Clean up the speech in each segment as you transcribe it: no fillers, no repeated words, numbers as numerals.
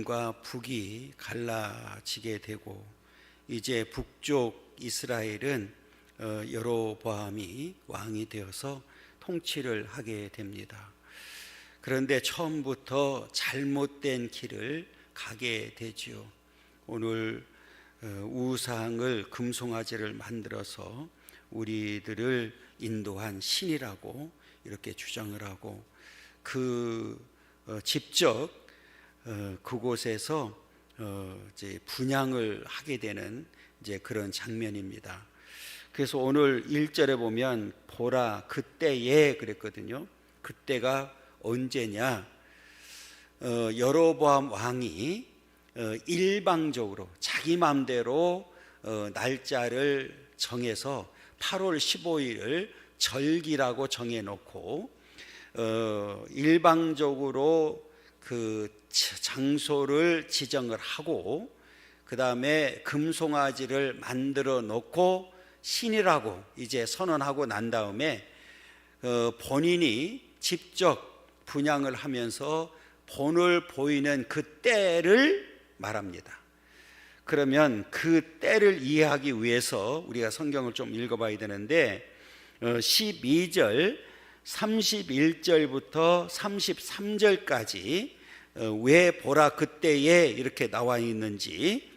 남과 북이 갈라지게 되고 이제 북쪽 이스라엘은 여로보암이 왕이 되어서 통치를 하게 됩니다. 그런데 처음부터 잘못된 길을 가게 되지요. 오늘 우상을 금송아지를 만들어서 우리들을 인도한 신이라고 이렇게 주장을 하고 직접 그곳에서 이제 분향을 하게 되는 이제 그런 장면입니다. 그래서 오늘 1절에 보면 보라 그때에 그랬거든요. 그때가 언제냐? 여로보암 왕이 일방적으로 자기 마음대로 날짜를 정해서 8월 15일을 절기라고 정해놓고 일방적으로 그 장소를 지정을 하고 그 다음에 금송아지를 만들어 놓고 신이라고 이제 선언하고 난 다음에 본인이 직접 분향을 하면서 본을 보이는 그 때를 말합니다. 그러면 그 때를 이해하기 위해서 우리가 성경을 좀 읽어봐야 되는데 12절 31절부터 33절까지 왜 보라 그때에 이렇게 나와 있는지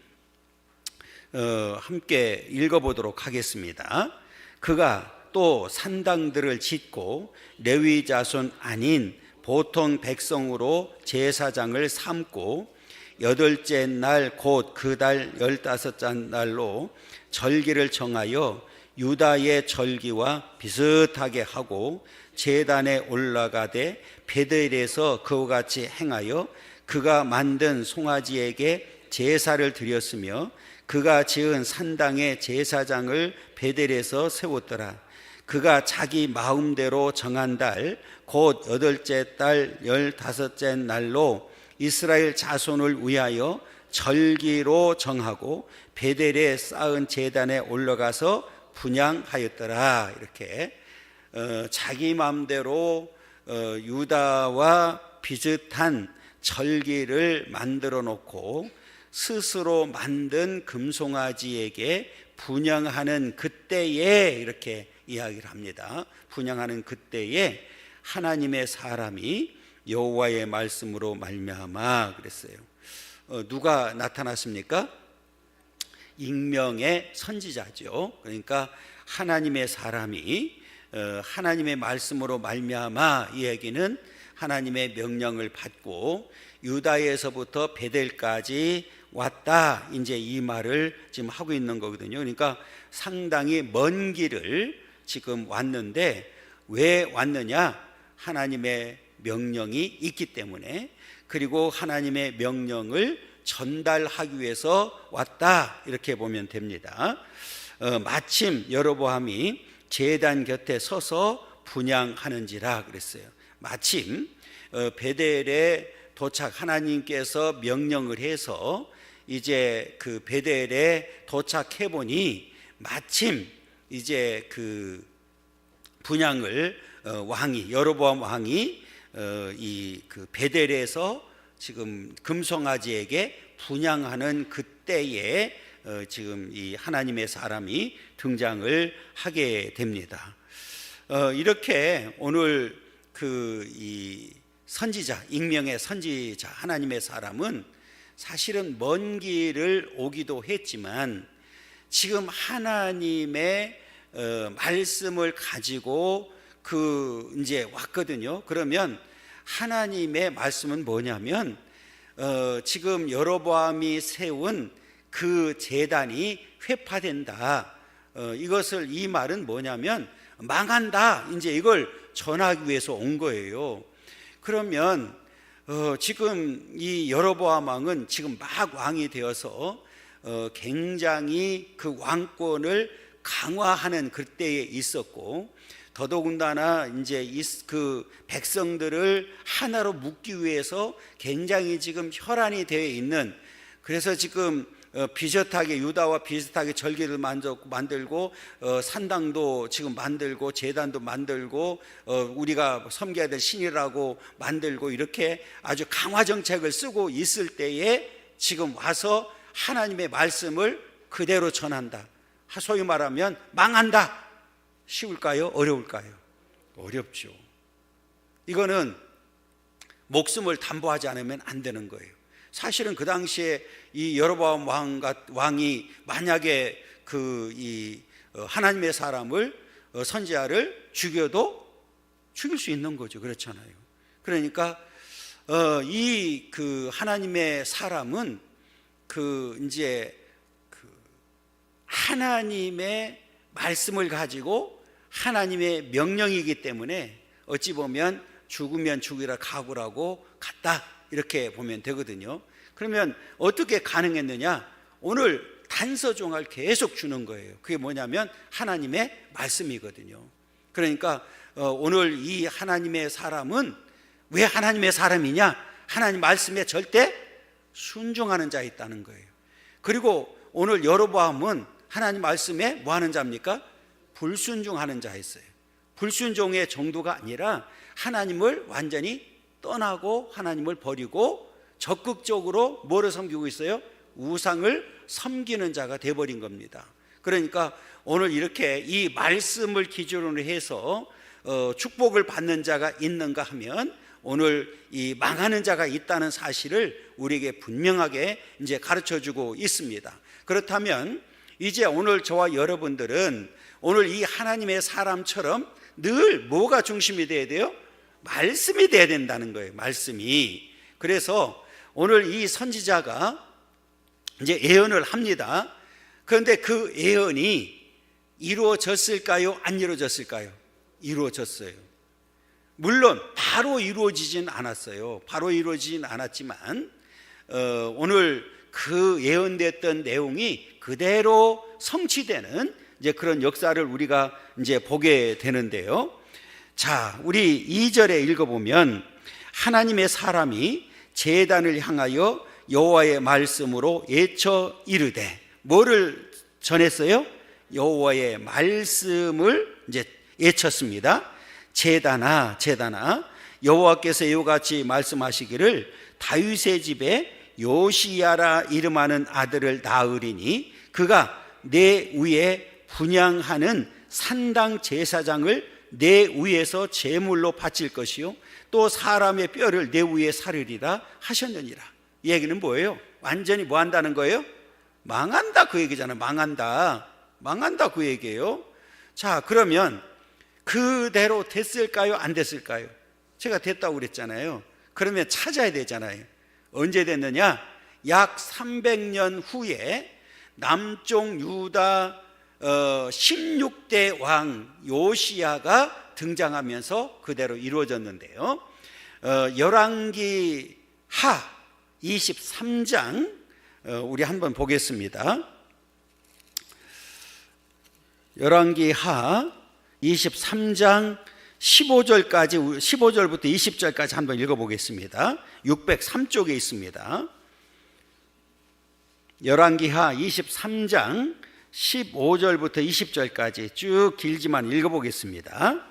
함께 읽어보도록 하겠습니다. 그가 또 산당들을 짓고 레위 자손 아닌 보통 백성으로 제사장을 삼고 8째 날 곧 그 달 15째 날로 절기를 정하여 유다의 절기와 비슷하게 하고 제단에 올라가되 베델에서 그와 같이 행하여 그가 만든 송아지에게 제사를 드렸으며 그가 지은 산당에 제사장을 베델에서 세웠더라. 그가 자기 마음대로 정한 달 곧 8째 달 15째 날로 이스라엘 자손을 위하여 절기로 정하고 베델에 쌓은 제단에 올라가서 분향하였더라. 이렇게 자기 마음대로 유다와 비슷한 절기를 만들어 놓고 스스로 만든 금송아지에게 분향하는 그때에 이렇게 이야기를 합니다. 분향하는 그때에 하나님의 사람이 여호와의 말씀으로 말미암아 그랬어요. 누가 나타났습니까? 익명의 선지자죠. 그러니까 하나님의 사람이 하나님의 말씀으로 말미암아 이 얘기는 하나님의 명령을 받고 유다에서부터 베델까지 왔다, 이제 이 말을 지금 하고 있는 거거든요. 그러니까 상당히 먼 길을 지금 왔는데 왜 왔느냐? 하나님의 명령이 있기 때문에, 그리고 하나님의 명령을 전달하기 위해서 왔다, 이렇게 보면 됩니다. 마침 여로보암이 제단 곁에 서서 분향하는지라 그랬어요. 마침 베델에 도착, 하나님께서 명령을 해서 이제 그 베델에 도착해 보니 마침 이제 그 분향을 왕이, 여로보암 왕이 이 그 베델에서 지금 금송아지에게 분향하는 그때에 지금 이 하나님의 사람이 등장을 하게 됩니다. 이렇게 오늘 그 이 선지자, 익명의 선지자, 하나님의 사람은 사실은 먼 길을 오기도 했지만 지금 하나님의 말씀을 가지고 이제 왔거든요. 그러면 하나님의 말씀은 뭐냐면 지금 여로보암이 세운 그 제단이 회파된다. 이것을, 이 말은 뭐냐면 망한다, 이제 이걸 전하기 위해서 온 거예요. 그러면 지금 이 여로보암 왕은 지금 막 왕이 되어서 굉장히 그 왕권을 강화하는 그때에 있었고, 더더군다나 이제 그 백성들을 하나로 묶기 위해서 굉장히 지금 혈안이 되어 있는, 그래서 지금 비슷하게 유다와 비슷하게 절기를 만들고 산당도 지금 만들고 제단도 만들고 우리가 섬겨야 될 신이라고 만들고 이렇게 아주 강화 정책을 쓰고 있을 때에 지금 와서 하나님의 말씀을 그대로 전한다. 소위 말하면 망한다. 쉬울까요? 어려울까요? 어렵죠. 이거는 목숨을 담보하지 않으면 안 되는 거예요. 사실은 그 당시에 이 여로보암 왕이 만약에 하나님의 사람을 선지자를 죽여도 죽일 수 있는 거죠. 그렇잖아요. 그러니까 이 하나님의 사람은 이제 하나님의 말씀을 가지고 하나님의 명령이기 때문에 어찌 보면 죽으면 죽이라 각오라고 갔다 이렇게 보면 되거든요. 그러면 어떻게 가능했느냐? 오늘 단서종을 계속 주는 거예요. 그게 뭐냐면 하나님의 말씀이거든요. 그러니까 오늘 이 하나님의 사람은 왜 하나님의 사람이냐? 하나님 말씀에 절대 순종하는 자에 있다는 거예요. 그리고 오늘 여로보암은 하나님 말씀에 뭐 하는 자입니까? 불순종하는 자였어요. 불순종의 정도가 아니라 하나님을 완전히 떠나고 하나님을 버리고 적극적으로 뭐를 섬기고 있어요? 우상을 섬기는 자가 되어버린 겁니다. 그러니까 오늘 이렇게 이 말씀을 기준으로 해서 축복을 받는 자가 있는가 하면 오늘 이 망하는 자가 있다는 사실을 우리에게 분명하게 이제 가르쳐주고 있습니다. 그렇다면 이제 오늘 저와 여러분들은 오늘 이 하나님의 사람처럼 늘 뭐가 중심이 돼야 돼요? 말씀이 돼야 된다는 거예요. 말씀이. 그래서 오늘 이 선지자가 이제 예언을 합니다. 그런데 그 예언이 이루어졌을까요? 안 이루어졌을까요? 이루어졌어요. 물론 바로 이루어지진 않았어요. 바로 이루어지진 않았지만 오늘 그 예언됐던 내용이 그대로 성취되는 이제 그런 역사를 우리가 이제 보게 되는데요. 자, 우리 2절에 읽어보면 하나님의 사람이 제단을 향하여 여호와의 말씀으로 예쳐 이르되, 뭐를 전했어요? 여호와의 말씀을 이제 예쳤습니다. 제단아 여호와께서 이와같이 말씀하시기를 다윗의 집에 요시야라 이름하는 아들을 낳으리니 그가 내 위에 분향하는 산당 제사장을 내 위에서 제물로 바칠 것이요 또 사람의 뼈를 내 위에 사르리라 하셨느니라. 이 얘기는 뭐예요? 완전히 뭐 한다는 거예요? 망한다 그 얘기잖아요. 망한다 그 얘기예요. 자, 그러면 그대로 됐을까요? 안 됐을까요? 제가 됐다고 그랬잖아요. 그러면 찾아야 되잖아요. 언제 됐느냐? 약 300년 후에 남쪽 유다 16대 왕 요시야가 등장하면서 그대로 이루어졌는데요. 열왕기 하 23장 우리 한번 보겠습니다. 열왕기 하 23장 15절부터 20절까지 한번 읽어보겠습니다. 603쪽에 있습니다. 열왕기하 23장 15절부터 20절까지 쭉 길지만 읽어보겠습니다.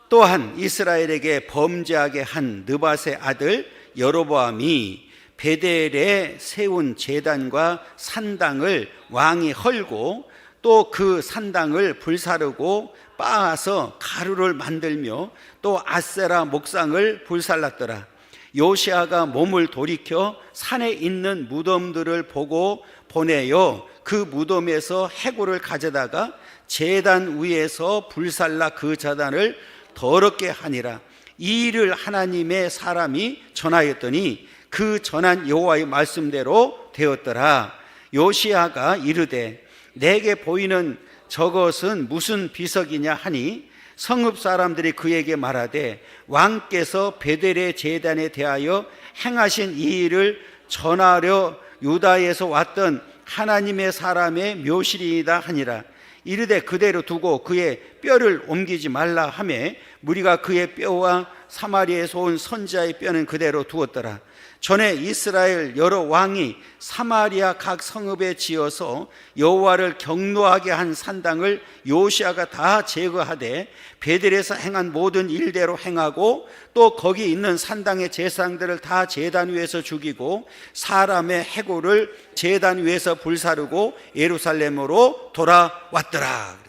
또한 이스라엘에게 범죄하게 한 느밧의 아들 여로보암이 베델에 세운 제단과 산당을 왕이 헐고 또 그 산당을 불사르고 빻아서 가루를 만들며 또 아세라 목상을 불살랐더라. 요시야가 몸을 돌이켜 산에 있는 무덤들을 보고 보내어 그 무덤에서 해골을 가져다가 제단 위에서 불살라 그 제단을 더럽게 하니라. 이 일을 하나님의 사람이 전하였더니 그 전한 여호와의 말씀대로 되었더라. 요시야가 이르되 내게 보이는 저것은 무슨 비석이냐 하니 성읍 사람들이 그에게 말하되 왕께서 베델의 제단에 대하여 행하신 이 일을 전하려 유다에서 왔던 하나님의 사람의 묘실이다 하니라. 이르되 그대로 두고 그의 뼈를 옮기지 말라 하매 무리가 그의 뼈와 사마리아에서 온 선지자의 뼈는 그대로 두었더라. 전에 이스라엘 여러 왕이 사마리아 각 성읍에 지어서 여호와를 경노하게 한 산당을 요시아가 다 제거하되 베델에서 행한 모든 일대로 행하고 또 거기 있는 산당의 제사장들을 다 제단 위에서 죽이고 사람의 해골을 제단 위에서 불사르고 예루살렘으로 돌아왔더라.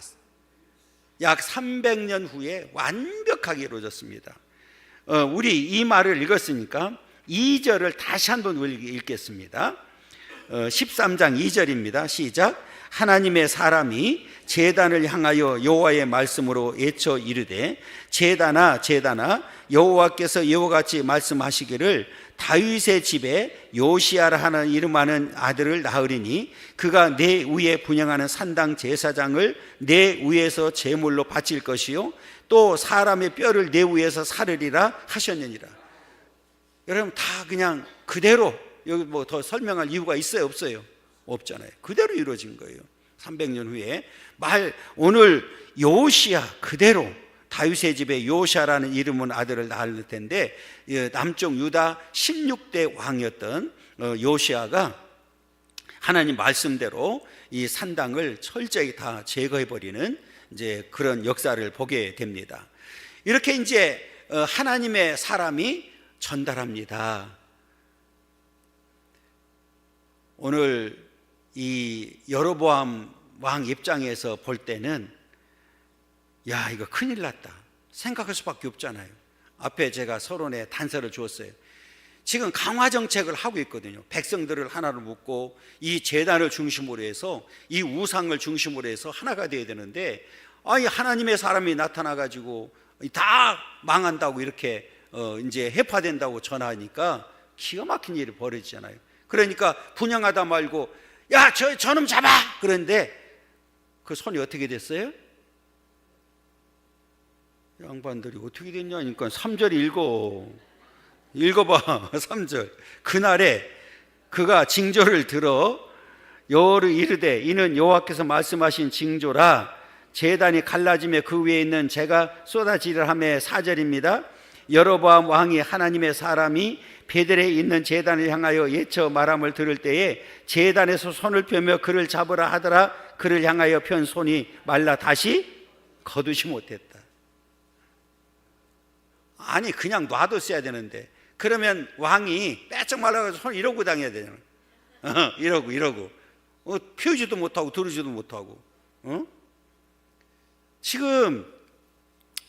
약 300년 후에 완벽하게 이루어졌습니다. 우리 이 말을 읽었으니까 2절을 다시 한번 읽겠습니다. 13장 2절입니다. 시작. 하나님의 사람이 제단을 향하여 여호와의 말씀으로 외쳐 이르되 제단아 제단아 여호와께서 이와 같이 말씀하시기를 다윗의 집에 요시아라 하는 이름하는 아들을 낳으리니 그가 내 위에 분향하는 산당 제사장을 내 위에서 제물로 바칠 것이요 또 사람의 뼈를 내 위에서 사르리라 하셨느니라. 여러분 다 그냥 그대로 여기 뭐 더 설명할 이유가 있어요 없어요? 없잖아요. 그대로 이루어진 거예요. 300년 후에 오늘 요시아 그대로 다윗의 집에 요시아라는 이름은 아들을 낳을 텐데 남쪽 유다 16대 왕이었던 요시아가 하나님 말씀대로 이 산당을 철저히 다 제거해 버리는 이제 그런 역사를 보게 됩니다. 이렇게 이제 하나님의 사람이 전달합니다. 오늘 이 여로보암 왕 입장에서 볼 때는 야 이거 큰일 났다 생각할 수밖에 없잖아요. 앞에 제가 서론에 단서를 주었어요. 지금 강화 정책을 하고 있거든요. 백성들을 하나로 묶고 이 제단을 중심으로 해서 이 우상을 중심으로 해서 하나가 되어야 되는데 아니 하나님의 사람이 나타나 가지고 다 망한다고 이렇게 이제 해파된다고 전하니까 기가 막힌 일이 벌어지잖아요. 그러니까 분양하다 말고 야 저놈 잡아 그런데 그 손이 어떻게 됐어요? 양반들이 어떻게 됐냐니까 3절 읽어봐 3절. 그날에 그가 징조를 들어 여호와를 이르되 이는 여호와께서 말씀하신 징조라 제단이 갈라지며 그 위에 있는 재가 쏟아지리라 하며 4절입니다. 여로보암 왕이 하나님의 사람이 베델에 있는 제단을 향하여 예쳐 말함을 들을 때에 제단에서 손을 펴며 그를 잡으라 하더라. 그를 향하여 편 손이 말라 다시 거두지 못했다. 아니 그냥 놔뒀어야 되는데 그러면 왕이 빼쩍 말라가지고 손 이러고 다녀야 되잖아. 이러고 피우지도 못하고 두르지도 못하고. 지금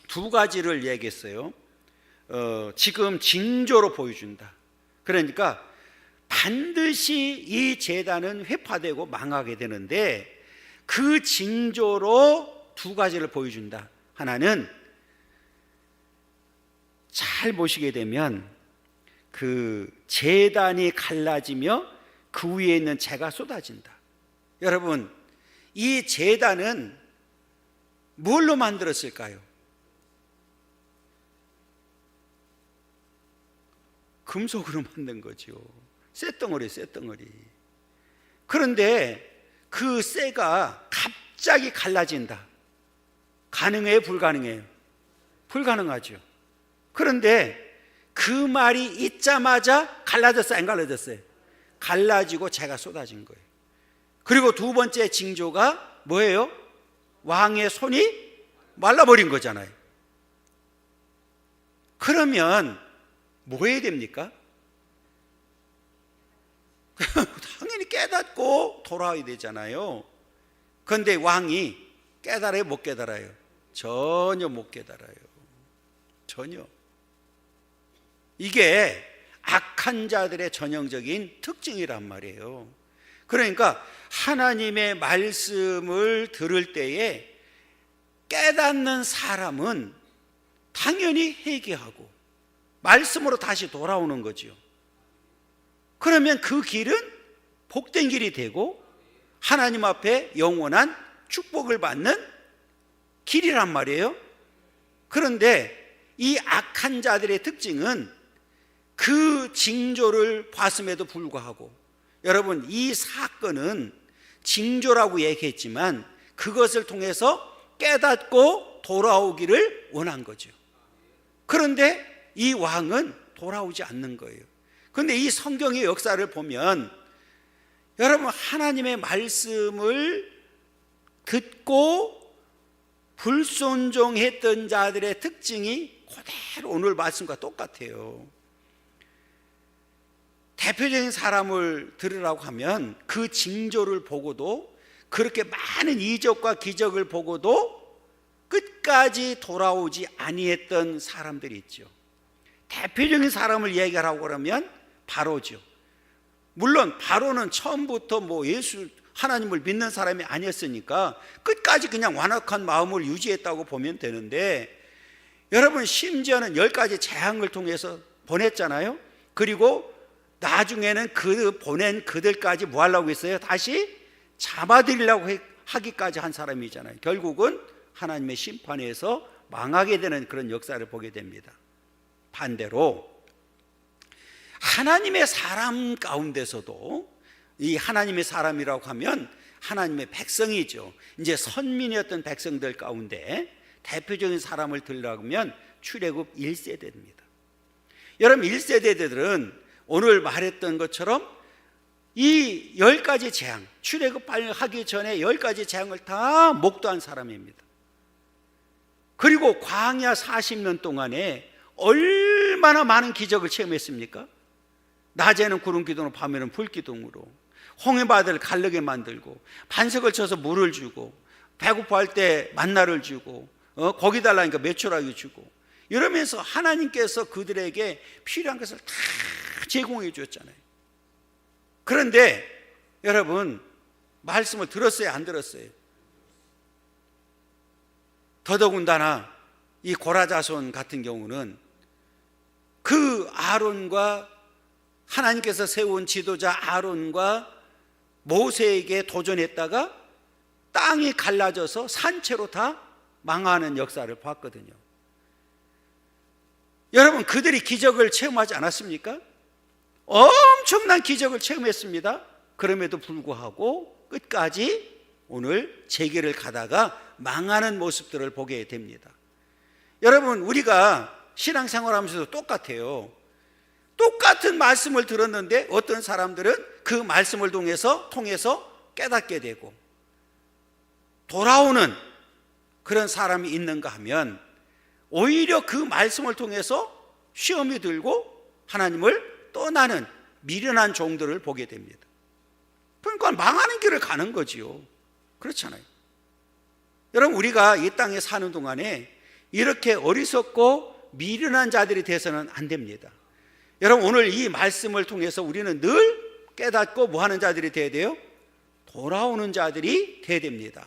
두 가지를 얘기했어요. 지금 징조로 보여준다. 그러니까 반드시 이 제단은 회파되고 망하게 되는데 그 징조로 두 가지를 보여준다. 하나는 잘 보시게 되면 그 제단이 갈라지며 그 위에 있는 재가 쏟아진다. 여러분 이 제단은 뭘로 만들었을까요? 금속으로 만든 거죠. 쇳덩어리. 그런데 그 쇠가 갑자기 갈라진다. 가능해요? 불가능해요? 불가능하죠. 그런데 그 말이 있자마자 갈라졌어요? 안 갈라졌어요? 갈라지고 재가 쏟아진 거예요. 그리고 두 번째 징조가 뭐예요? 왕의 손이 말라버린 거잖아요. 그러면 뭐 해야 됩니까? 당연히 깨닫고 돌아와야 되잖아요. 그런데 왕이 깨달아요? 못 깨달아요? 전혀 못 깨달아요. 전혀. 이게 악한 자들의 전형적인 특징이란 말이에요. 그러니까 하나님의 말씀을 들을 때에 깨닫는 사람은 당연히 회개하고 말씀으로 다시 돌아오는 거죠. 그러면 그 길은 복된 길이 되고 하나님 앞에 영원한 축복을 받는 길이란 말이에요. 그런데 이 악한 자들의 특징은 그 징조를 봤음에도 불구하고 여러분 이 사건은 징조라고 얘기했지만 그것을 통해서 깨닫고 돌아오기를 원한 거죠. 그런데 이 왕은 돌아오지 않는 거예요. 그런데 이 성경의 역사를 보면 여러분, 하나님의 말씀을 듣고 불순종했던 자들의 특징이 그대로 오늘 말씀과 똑같아요. 대표적인 사람을 들으라고 하면 그 징조를 보고도, 그렇게 많은 이적과 기적을 보고도 끝까지 돌아오지 아니했던 사람들이 있죠. 대표적인 사람을 얘기하라고 그러면 바로죠. 물론 바로는 처음부터 예수 하나님을 믿는 사람이 아니었으니까 끝까지 그냥 완악한 마음을 유지했다고 보면 되는데, 여러분, 심지어는 10가지 재앙을 통해서 보냈잖아요. 그리고 나중에는 그 보낸 그들까지 뭐 하려고 했어요? 다시 잡아들이려고 하기까지 한 사람이잖아요. 결국은 하나님의 심판에서 망하게 되는 그런 역사를 보게 됩니다. 반대로 하나님의 사람 가운데서도, 이 하나님의 사람이라고 하면 하나님의 백성이죠. 이제 선민이었던 백성들 가운데 대표적인 사람을 들으라고 하면 출애굽 1세대입니다. 여러분, 1세대들은 오늘 말했던 것처럼 이 10가지 재앙, 출애굽하기 전에 10가지 재앙을 다 목도한 사람입니다. 그리고 광야 40년 동안에 얼마나 많은 기적을 체험했습니까? 낮에는 구름 기둥으로, 밤에는 불 기둥으로, 홍해바다를 갈르게 만들고, 반석을 쳐서 물을 주고, 배고파할 때 만나를 주고, 고기 달라니까 메추라기 주고, 이러면서 하나님께서 그들에게 필요한 것을 다 제공해 주었잖아요. 그런데 여러분, 말씀을 들었어요, 안 들었어요? 더더군다나 이 고라자손 같은 경우는 그 아론과, 하나님께서 세운 지도자 아론과 모세에게 도전했다가 땅이 갈라져서 산채로 다 망하는 역사를 봤거든요. 여러분, 그들이 기적을 체험하지 않았습니까? 엄청난 기적을 체험했습니다. 그럼에도 불구하고 끝까지 오늘 재기를 가다가 망하는 모습들을 보게 됩니다. 여러분, 우리가 신앙생활하면서도 똑같아요. 똑같은 말씀을 들었는데 어떤 사람들은 그 말씀을 통해서 깨닫게 되고 돌아오는 그런 사람이 있는가 하면, 오히려 그 말씀을 통해서 시험이 들고 하나님을 떠나는 미련한 종들을 보게 됩니다. 그러니까 망하는 길을 가는 거지요. 그렇잖아요. 여러분, 우리가 이 땅에 사는 동안에 이렇게 어리석고 미련한 자들이 돼서는 안 됩니다. 여러분, 오늘 이 말씀을 통해서 우리는 늘 깨닫고 뭐 하는 자들이 돼야 돼요? 돌아오는 자들이 돼야 됩니다.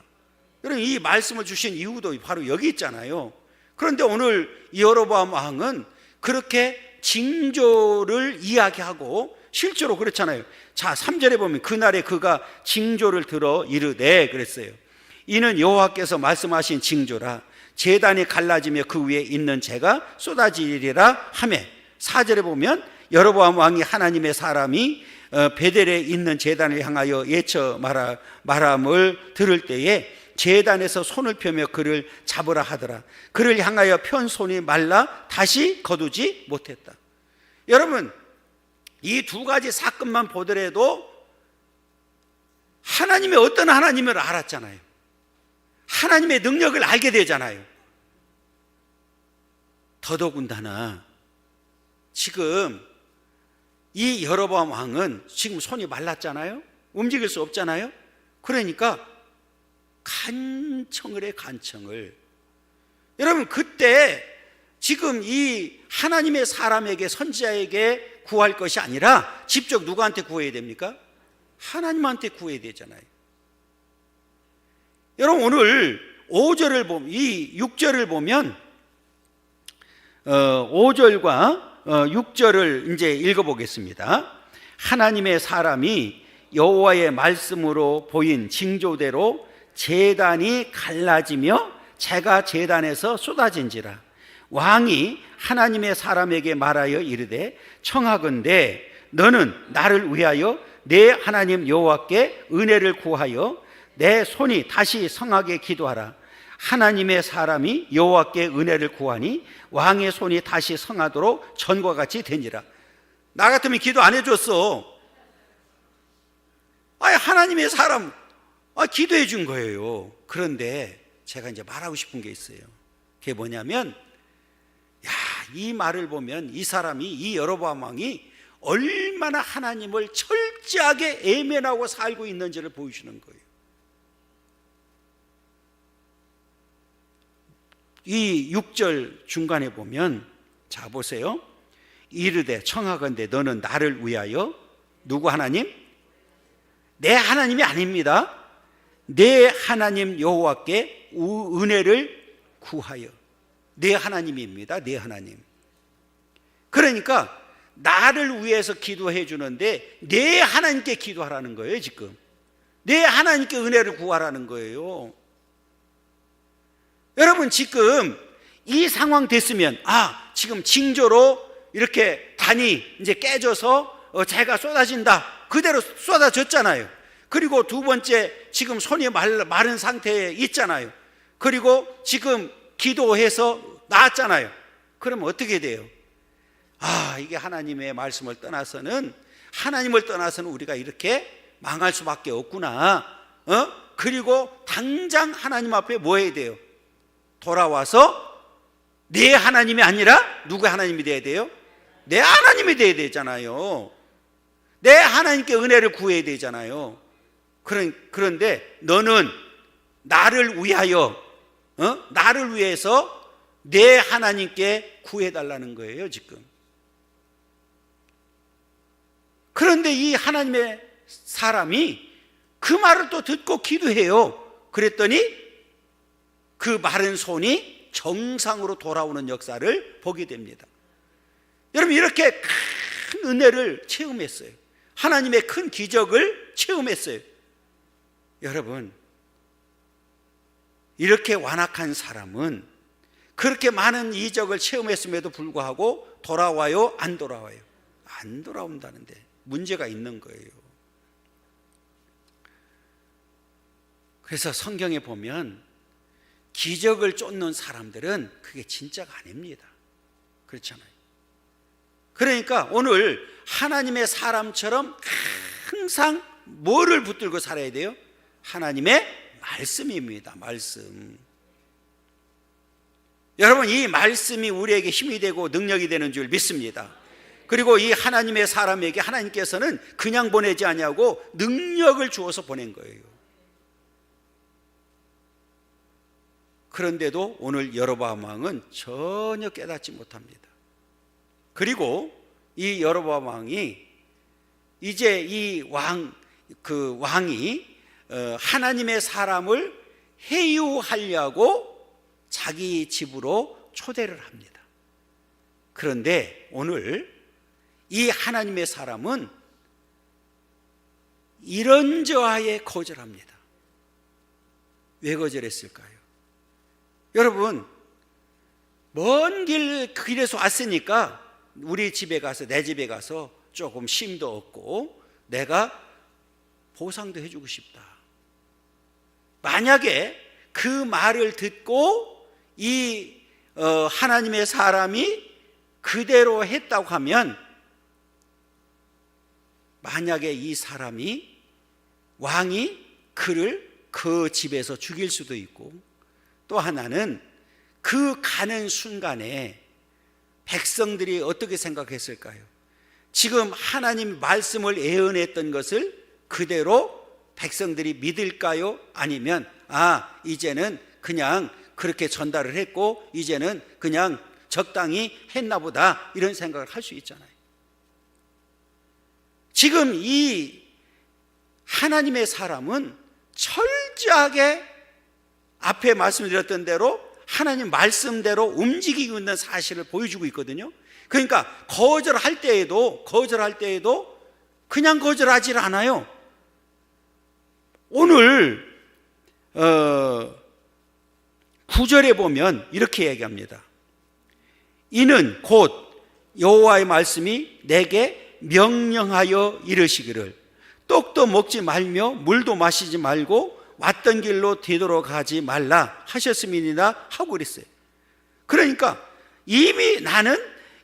여러분, 이 말씀을 주신 이유도 바로 여기 있잖아요. 그런데 오늘 여로보암 왕은 그렇게 징조를 이야기하고 실제로 그렇잖아요. 자, 3절에 보면 그날에 그가 징조를 들어 이르되 그랬어요. 이는 여호와께서 말씀하신 징조라. 제단이 갈라지며 그 위에 있는 재가 쏟아지리라 하매. 4절에 보면 여로보암 왕이 하나님의 사람이 베델에 있는 제단을 향하여 예쳐 말함을 들을 때에 제단에서 손을 펴며 그를 잡으라 하더라. 그를 향하여 편 손이 말라 다시 거두지 못했다. 여러분, 이 두 가지 사건만 보더라도 하나님의 어떤 하나님을 알았잖아요. 하나님의 능력을 알게 되잖아요. 더더군다나 지금 이 여로보암 왕은 지금 손이 말랐잖아요. 움직일 수 없잖아요. 그러니까 간청을 해, 간청을. 여러분, 그때 지금 이 하나님의 사람에게, 선지자에게 구할 것이 아니라 직접 누구한테 구해야 됩니까? 하나님한테 구해야 되잖아요. 여러분, 오늘 5절을 보면, 이 6절을 보면 5절과 6절을 이제 읽어보겠습니다. 하나님의 사람이 여호와의 말씀으로 보인 징조대로 제단이 갈라지며 재가 제단에서 쏟아진지라. 왕이 하나님의 사람에게 말하여 이르되 청하건대 너는 나를 위하여 내 하나님 여호와께 은혜를 구하여 내 손이 다시 성하게 기도하라. 하나님의 사람이 여호와께 은혜를 구하니 왕의 손이 다시 성하도록 전과 같이 되니라. 나 같으면 기도 안 해줬어. 아니, 하나님의 사람, 기도해 준 거예요. 그런데 제가 이제 말하고 싶은 게 있어요. 그게 뭐냐면, 이 말을 보면 이 사람이, 이 여로보암 왕이 얼마나 하나님을 철저하게 애면하고 살고 있는지를 보여주는 거예요. 이 6절 중간에 보면, 자 보세요. 이르되 청하건대 너는 나를 위하여, 누구 하나님? 내 하나님이 아닙니다. 내 하나님 여호와께 은혜를 구하여. 내 하나님입니다. 내 하나님. 그러니까 나를 위해서 기도해 주는데 내 하나님께 기도하라는 거예요. 지금 내 하나님께 은혜를 구하라는 거예요. 여러분, 지금 이 상황 됐으면, 지금 징조로 이렇게 단이 이제 깨져서 재가 쏟아진다, 그대로 쏟아졌잖아요. 그리고 두 번째, 지금 손이 마른 상태에 있잖아요. 그리고 지금 기도해서 나았잖아요. 그러면 어떻게 돼요? 이게 하나님의 말씀을 떠나서는, 하나님을 떠나서는 우리가 이렇게 망할 수밖에 없구나. 그리고 당장 하나님 앞에 뭐 해야 돼요? 돌아와서 내 하나님이 아니라 누구의 하나님이 돼야 돼요? 내 하나님이 돼야 되잖아요. 내 하나님께 은혜를 구해야 되잖아요. 그런데 너는 나를 위하여, 나를 위해서 내 하나님께 구해달라는 거예요, 지금. 그런데 이 하나님의 사람이 그 말을 또 듣고 기도해요. 그랬더니 그 마른 손이 정상으로 돌아오는 역사를 보게 됩니다. 여러분, 이렇게 큰 은혜를 체험했어요. 하나님의 큰 기적을 체험했어요. 여러분, 이렇게 완악한 사람은 그렇게 많은 이적을 체험했음에도 불구하고 돌아와요? 안 돌아와요? 안 돌아온다는데 문제가 있는 거예요. 그래서 성경에 보면 기적을 쫓는 사람들은 그게 진짜가 아닙니다. 그렇잖아요. 그러니까 오늘 하나님의 사람처럼 항상 뭐를 붙들고 살아야 돼요? 하나님의 말씀입니다. 말씀. 여러분, 이 말씀이 우리에게 힘이 되고 능력이 되는 줄 믿습니다. 그리고 이 하나님의 사람에게 하나님께서는 그냥 보내지 아니하고 능력을 주어서 보낸 거예요. 그런데도 오늘 여로보암 왕은 전혀 깨닫지 못합니다. 그리고 이 여로보암 왕이 이제 이 왕이 하나님의 사람을 해유하려고 자기 집으로 초대를 합니다. 그런데 오늘 이 하나님의 사람은 이런저하에 거절합니다. 왜 거절했을까요? 여러분, 먼 길에서 왔으니까 우리 집에 가서, 내 집에 가서 조금 쉼도 얻고 내가 보상도 해주고 싶다. 만약에 그 말을 듣고 이 하나님의 사람이 그대로 했다고 하면, 만약에 이 사람이, 왕이 그를 그 집에서 죽일 수도 있고, 또 하나는 그 가는 순간에 백성들이 어떻게 생각했을까요? 지금 하나님 말씀을 예언했던 것을 그대로 백성들이 믿을까요? 아니면 이제는 그냥 그렇게 전달을 했고 이제는 그냥 적당히 했나 보다, 이런 생각을 할 수 있잖아요. 지금 이 하나님의 사람은 철저하게 앞에 말씀드렸던 대로 하나님 말씀대로 움직이고 있는 사실을 보여주고 있거든요. 그러니까 거절할 때에도 그냥 거절하지 않아요. 오늘 9절에 보면 이렇게 얘기합니다. 이는 곧 여호와의 말씀이 내게 명령하여 이르시기를 떡도 먹지 말며 물도 마시지 말고 왔던 길로 되돌아가지 말라 하셨음이니라 하고 그랬어요. 그러니까 이미 나는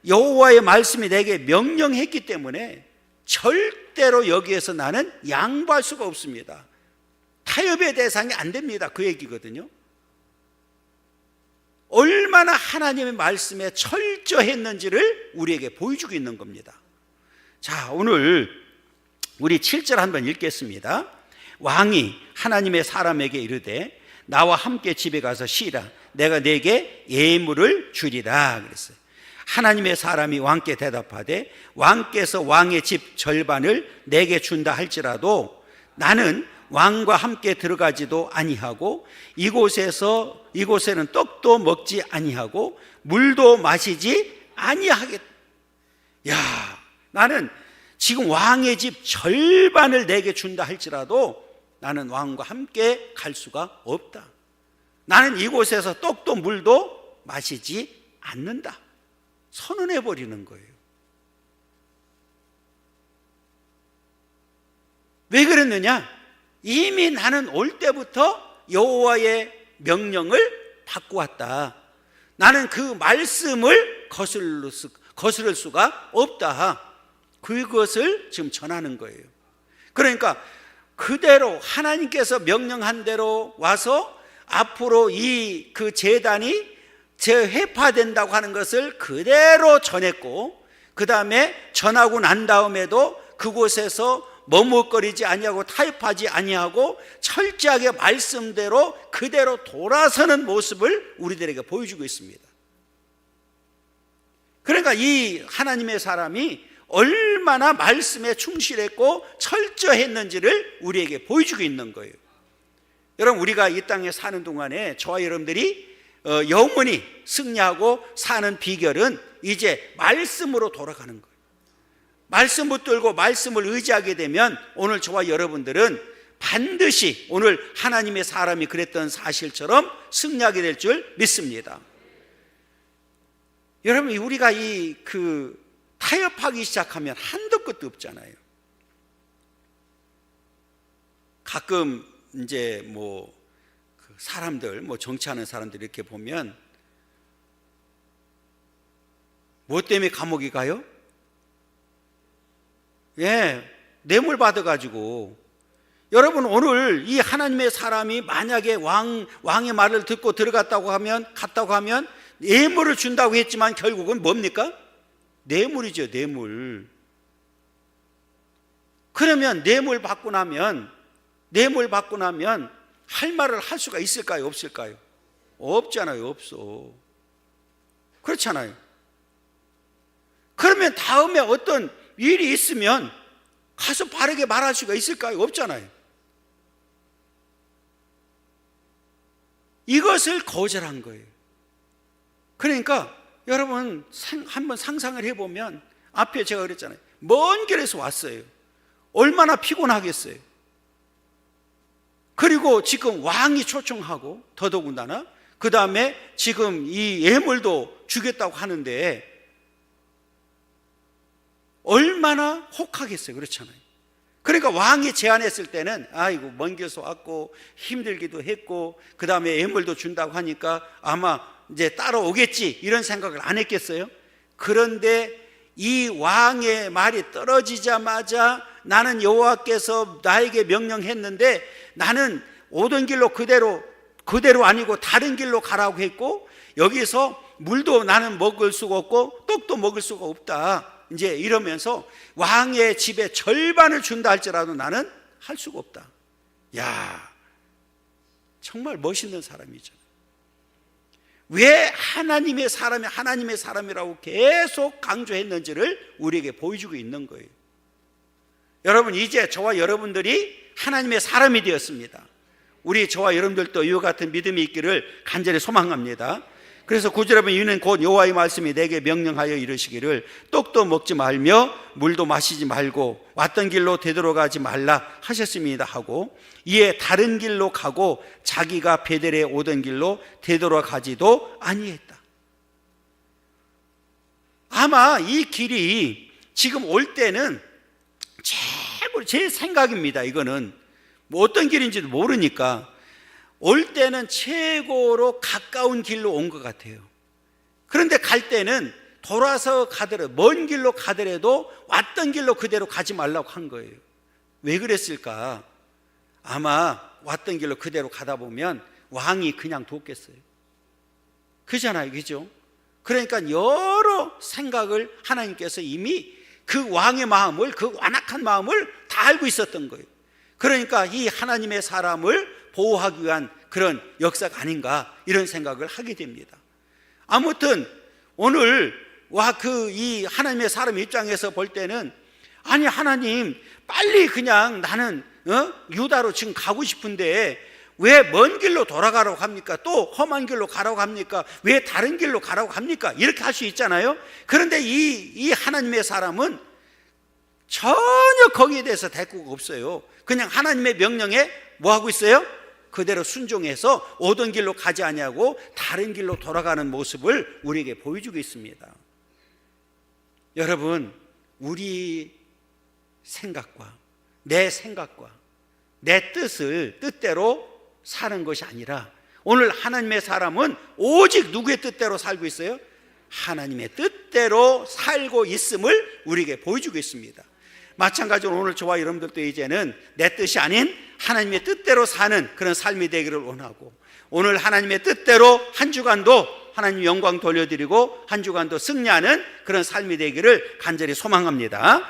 여호와의 말씀이 내게 명령했기 때문에 절대로 여기에서 나는 양보할 수가 없습니다. 타협의 대상이 안 됩니다. 그 얘기거든요. 얼마나 하나님의 말씀에 철저했는지를 우리에게 보여주고 있는 겁니다. 자, 오늘 우리 7절 한번 읽겠습니다. 왕이 하나님의 사람에게 이르되 나와 함께 집에 가서 쉬라. 내가 내게 예물을 주리라 그랬어요. 하나님의 사람이 왕께 대답하되 왕께서 왕의 집 절반을 내게 준다 할지라도 나는 왕과 함께 들어가지도 아니하고 이곳에는 떡도 먹지 아니하고 물도 마시지 아니하겠다. 야, 나는 지금 왕의 집 절반을 내게 준다 할지라도 나는 왕과 함께 갈 수가 없다. 나는 이곳에서 떡도 물도 마시지 않는다. 선언해 버리는 거예요. 왜 그랬느냐? 이미 나는 올 때부터 여호와의 명령을 받고 왔다. 나는 그 말씀을 거스를 수가 없다. 그것을 지금 전하는 거예요. 그러니까 그대로 하나님께서 명령한 대로 와서 앞으로 그 제단이 재회파된다고 하는 것을 그대로 전했고, 그 다음에 전하고 난 다음에도 그곳에서 머뭇거리지 아니하고 타협하지 아니하고 철저하게 말씀대로 그대로 돌아서는 모습을 우리들에게 보여주고 있습니다. 그러니까 이 하나님의 사람이 얼마나 말씀에 충실했고 철저했는지를 우리에게 보여주고 있는 거예요. 여러분, 우리가 이 땅에 사는 동안에 저와 여러분들이 영원히 승리하고 사는 비결은 이제 말씀으로 돌아가는 거예요. 말씀 붙들고 말씀을 의지하게 되면 오늘 저와 여러분들은 반드시 오늘 하나님의 사람이 그랬던 사실처럼 승리하게 될 줄 믿습니다. 여러분, 우리가 타협하기 시작하면 한도 끝도 없잖아요. 가끔 이제 사람들, 정치하는 사람들 이렇게 보면 뭐 때문에 감옥에 가요? 뇌물 받아가지고. 여러분, 오늘 이 하나님의 사람이 만약에 왕의 말을 듣고 갔다고 하면 뇌물을 준다고 했지만 결국은 뭡니까? 뇌물이죠, 뇌물. 그러면 뇌물 받고 나면 할 말을 할 수가 있을까요, 없을까요? 없잖아요, 없어. 그렇잖아요. 그러면 다음에 어떤 일이 있으면 가서 바르게 말할 수가 있을까요? 없잖아요. 이것을 거절한 거예요. 그러니까 여러분 한번 상상을 해보면, 앞에 제가 그랬잖아요. 먼 길에서 왔어요. 얼마나 피곤하겠어요. 그리고 지금 왕이 초청하고 더더군다나 그 다음에 지금 이 예물도 주겠다고 하는데 얼마나 혹하겠어요. 그렇잖아요. 그러니까 왕이 제안했을 때는 아이고, 먼 길에서 왔고 힘들기도 했고 그 다음에 예물도 준다고 하니까 아마 이제 따라오겠지, 이런 생각을 안 했겠어요? 그런데 이 왕의 말이 떨어지자마자 나는 여호와께서 나에게 명령했는데 나는 오던 길로 그대로 아니고 다른 길로 가라고 했고, 여기서 물도 나는 먹을 수가 없고 떡도 먹을 수가 없다, 이제 이러면서 왕의 집에 절반을 준다 할지라도 나는 할 수가 없다. 야, 정말 멋있는 사람이죠. 왜 하나님의 사람이라고 계속 강조했는지를 우리에게 보여주고 있는 거예요. 여러분, 이제 저와 여러분들이 하나님의 사람이 되었습니다. 우리 저와 여러분들도 이와 같은 믿음이 있기를 간절히 소망합니다. 그래서 9절에 보면 이는 곧 여호와의 말씀이 내게 명령하여 이르시기를 떡도 먹지 말며 물도 마시지 말고 왔던 길로 되돌아가지 말라 하셨습니다 하고, 이에 다른 길로 가고 자기가 베델에 오던 길로 되돌아가지도 아니했다. 아마 이 길이 지금 올 때는 제 생각입니다. 이거는 어떤 길인지도 모르니까 올 때는 최고로 가까운 길로 온 것 같아요. 그런데 갈 때는 돌아서 가더라도, 먼 길로 가더라도 왔던 길로 그대로 가지 말라고 한 거예요. 왜 그랬을까? 아마 왔던 길로 그대로 가다 보면 왕이 그냥 돕겠어요. 그잖아요, 그죠? 그러니까 여러 생각을 하나님께서 이미 그 왕의 마음을, 그 완악한 마음을 다 알고 있었던 거예요. 그러니까 이 하나님의 사람을 보호하기 위한 그런 역사가 아닌가, 이런 생각을 하게 됩니다. 아무튼 오늘 이 하나님의 사람 입장에서 볼 때는, 아니 하나님, 빨리 그냥 나는 유다로 지금 가고 싶은데 왜 먼 길로 돌아가라고 합니까? 또 험한 길로 가라고 합니까? 왜 다른 길로 가라고 합니까? 이렇게 할 수 있잖아요. 그런데 이 하나님의 사람은 전혀 거기에 대해서 대꾸가 없어요. 그냥 하나님의 명령에 뭐 하고 있어요? 그대로 순종해서 오던 길로 가지 아니하고 다른 길로 돌아가는 모습을 우리에게 보여주고 있습니다. 여러분, 우리 생각과 내 뜻대로 사는 것이 아니라, 오늘 하나님의 사람은 오직 누구의 뜻대로 살고 있어요? 하나님의 뜻대로 살고 있음을 우리에게 보여주고 있습니다. 마찬가지로 오늘 저와 여러분들도 이제는 내 뜻이 아닌 하나님의 뜻대로 사는 그런 삶이 되기를 원하고, 오늘 하나님의 뜻대로 한 주간도 하나님 영광 돌려드리고 한 주간도 승리하는 그런 삶이 되기를 간절히 소망합니다.